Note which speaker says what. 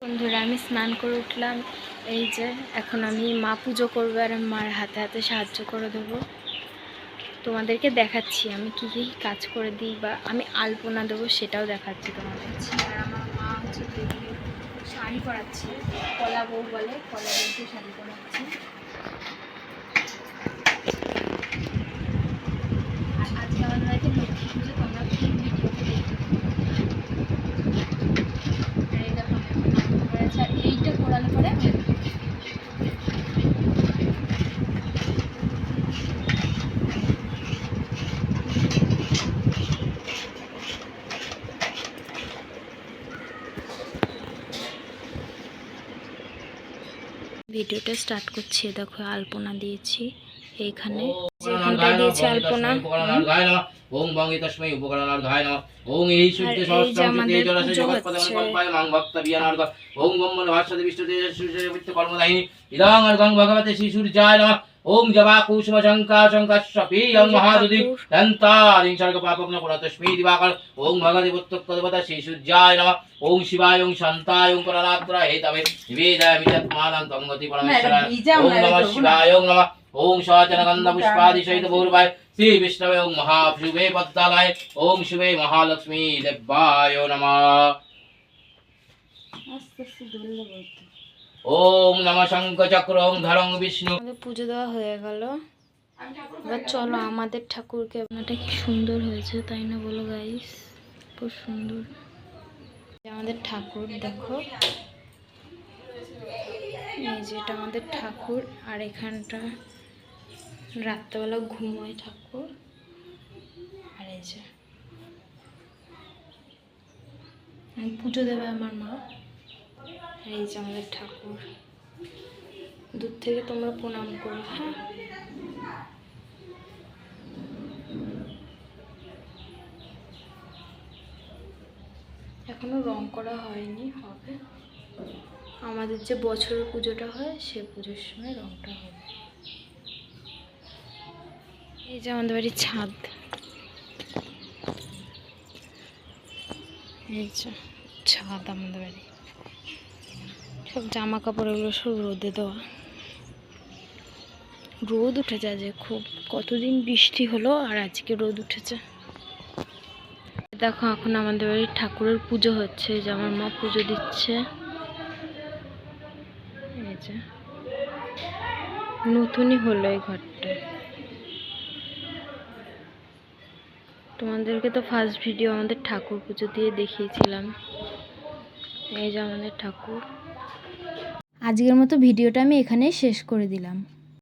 Speaker 1: বন্ধুরা আমি স্নান করে উঠলাম। এই যে এখন আমি মা পুজো করবো আর মার হাতে হাতে সাহায্য করে দেবো। তোমাদেরকে দেখাচ্ছি আমি কী কী কাজ করে দিই বা আমি আলপনা দেবো সেটাও দেখাচ্ছি তোমাদের। আর আমার মা হচ্ছে শাড়ি পরাচ্ছে, কলা বউ বলে, কলা বউকে শাড়ি পরাচ্ছে। আর আজকে আমাদের বাড়িতে লক্ষ্মী পুজো, তোমরা ঠিক ভিডিওতে দেখতে। আর এই দেখো করেছে, আর এইটা করানোর পরে ভিডিওটা স্টার্ট করছি। দেখো আলপনা দিয়েছি এইখানে, যেখানটা দিয়েছি আলপনা।
Speaker 2: ওম বঙ্গে তস্মৈ উপকরণার্ঘায় নমঃ। ওং এই সূর্য সহস্রম তেজরাশে জগৎপদং কল্পায় মাং ভক্ত বিয়ানার্ঘ। ওং ব্রহ্মণ ভাস্বতে বিষ্ণু তেজস্বী বিত্ত কর্মদায়িনী ইদাং অর্ঘং ভগবতে শ্রী সূর্যায় নমঃ। ওং জবা কুসুম শঙ্কা শঙ্কাশ্বপীয়ং মহাদুদি দন্তারিং সর্গ পাপগ্ন পুরতস্মৈ দিবাকর। ওং ভগবতে প্রত্যক্ষ দেবতা শ্রী সূর্যায় নমঃ। ওং শিবায় ওং শান্তায় ওং করণাত্রা হেতবে নিবেদয়ামি তৎমানং তং গতি পরমেশ্বরায়। ওং নমঃ শিবায় ওং নমঃ। ওং সচন গন্ধ পুষ্পাদি সহিত গৌরবায় শ্রী বিষ্ণবে ওং মহাশুভে পদ্মালয়। ওং শিবে মহালক্ষ্মী দেব্যায় নমঃ। ওম নমঃ শঙ্খ চক্রং ধরং বিষ্ণু।
Speaker 1: আমাদের পুজো দেওয়া হয়ে গেল। এবার চলো আমাদের ঠাকুরকে, আপনারটা কি সুন্দর হয়েছে তাই না বলো গাইস? খুব সুন্দর আমাদের ঠাকুর। দেখো এই যে এটা আমাদের ঠাকুর, আর এখানটা রাত্রেবেলা ঘুমোয় ঠাকুর। আর এই যে পুজো দেবে আমার মা। আর এই যে আমাদের ঠাকুর, দূর থেকে তোমরা প্রণাম করো। হ্যাঁ, এখনো রং করা হয়নি, হবে। আমাদের যে বছরের পুজোটা হয় সে পুজোর সময় রংটা হবে। এই যে আমাদের বাড়ির ছাদ, এই যে ছাদ আমাদের বাড়ি। সব জামা কাপড় এগুলো সব রোদে দেওয়া। রোদ উঠেছে আজ খুব, কতদিন বৃষ্টি হলো আর আজকে রোদ উঠেছে। দেখো এখন আমাদের বাড়ির ঠাকুরের পুজো হচ্ছে, যে আমার মা পুজো দিচ্ছে। এই যে নতুনই হলো এই ঘরটা। তোমাদেরকে তো ফার্স্ট ভিডিও আমাদের ঠাকুর পুজো দিয়ে দেখিয়েছিলাম। এই যে আমাদের ঠাকুর। আজকের মতো ভিডিওটা আমি এখানেই শেষ করে দিলাম।